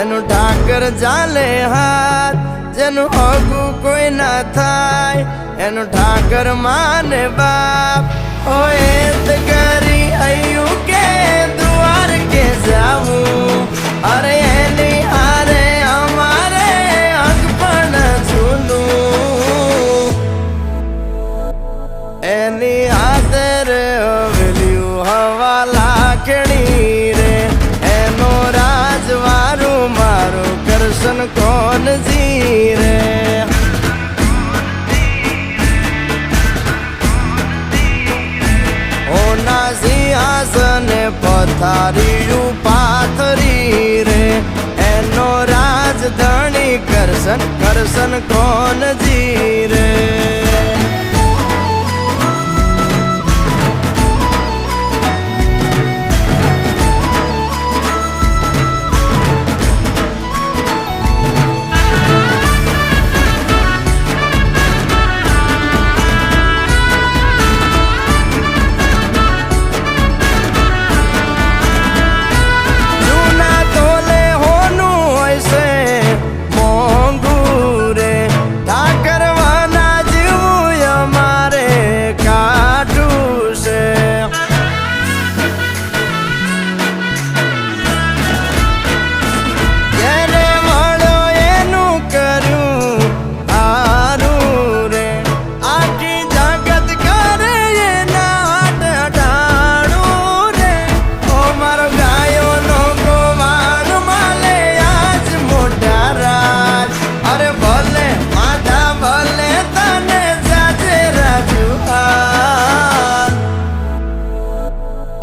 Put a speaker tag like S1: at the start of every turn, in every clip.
S1: એનું ઠાકર ચાલે હાથ, જેનું હગું કોઈ ના થાય એનું ઠાકર માને બાપ. હોય કરી આયું કે દ્વાર કે જાવું, અરે એની હારે અમારે હક પણ છૂનું. એની હાથે હવેલ્યું હવા લાખણી રે, એનો રાજવારું મારું કરશન કોણ જી રે. ઓના સિંહાસને પથારીયું પાથરી રે, એનો રાજધણી કરશન કરશન કોણ જી રે.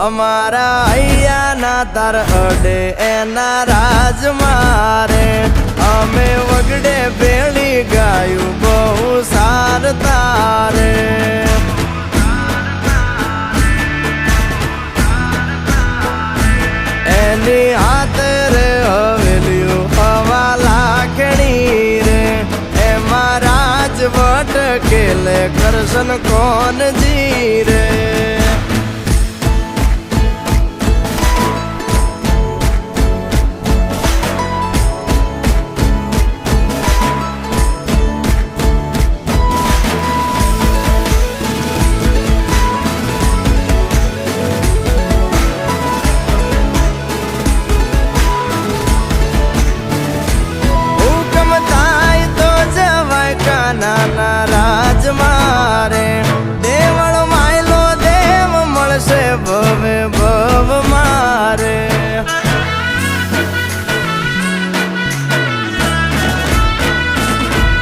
S1: અમારા અહીંયાના તાર અડે એના રાજ મારે, અમે વગડે ભેળી ગાયું બહુ સાર તારે. એની હાથે રે હવેલ્યું હવા લાખણી રે, એમાં રાજવટ કેલે કરશન કોણ જી રે. નાના રાજ મારે, દેવળ માયલો દેવ મળશે ભવે ભવ મારે.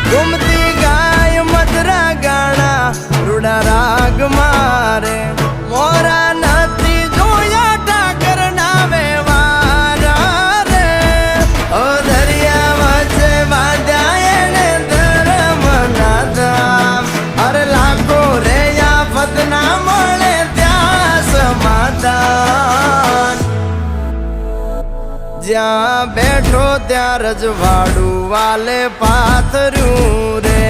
S1: ગુમતી ગાય મધરા ગાણા રૂડા રાગ મારે, મોરા નથી જોયા ઠાકર ના વ્યવહાર રે. ઓ દરિયા વચ્ચે બાંધ્યા એને ધર્મ ના ધામ, અરે લાખો રે આફત ના મળે ત્યાં સમાધાન. જ્યાં બેઠો ત્યાં રજવાડું વાલે પાથર્યું રે,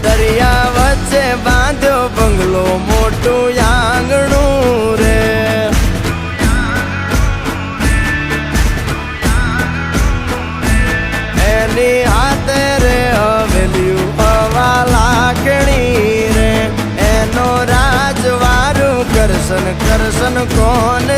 S1: દરિયા વચ્ચે બાંધ્યો બંગલો મોટું આંગણું રે. એની હાથે રે હવેલ્યું હવા લાખણી રે, એનો રાજવારું કરશન કરશન કોણ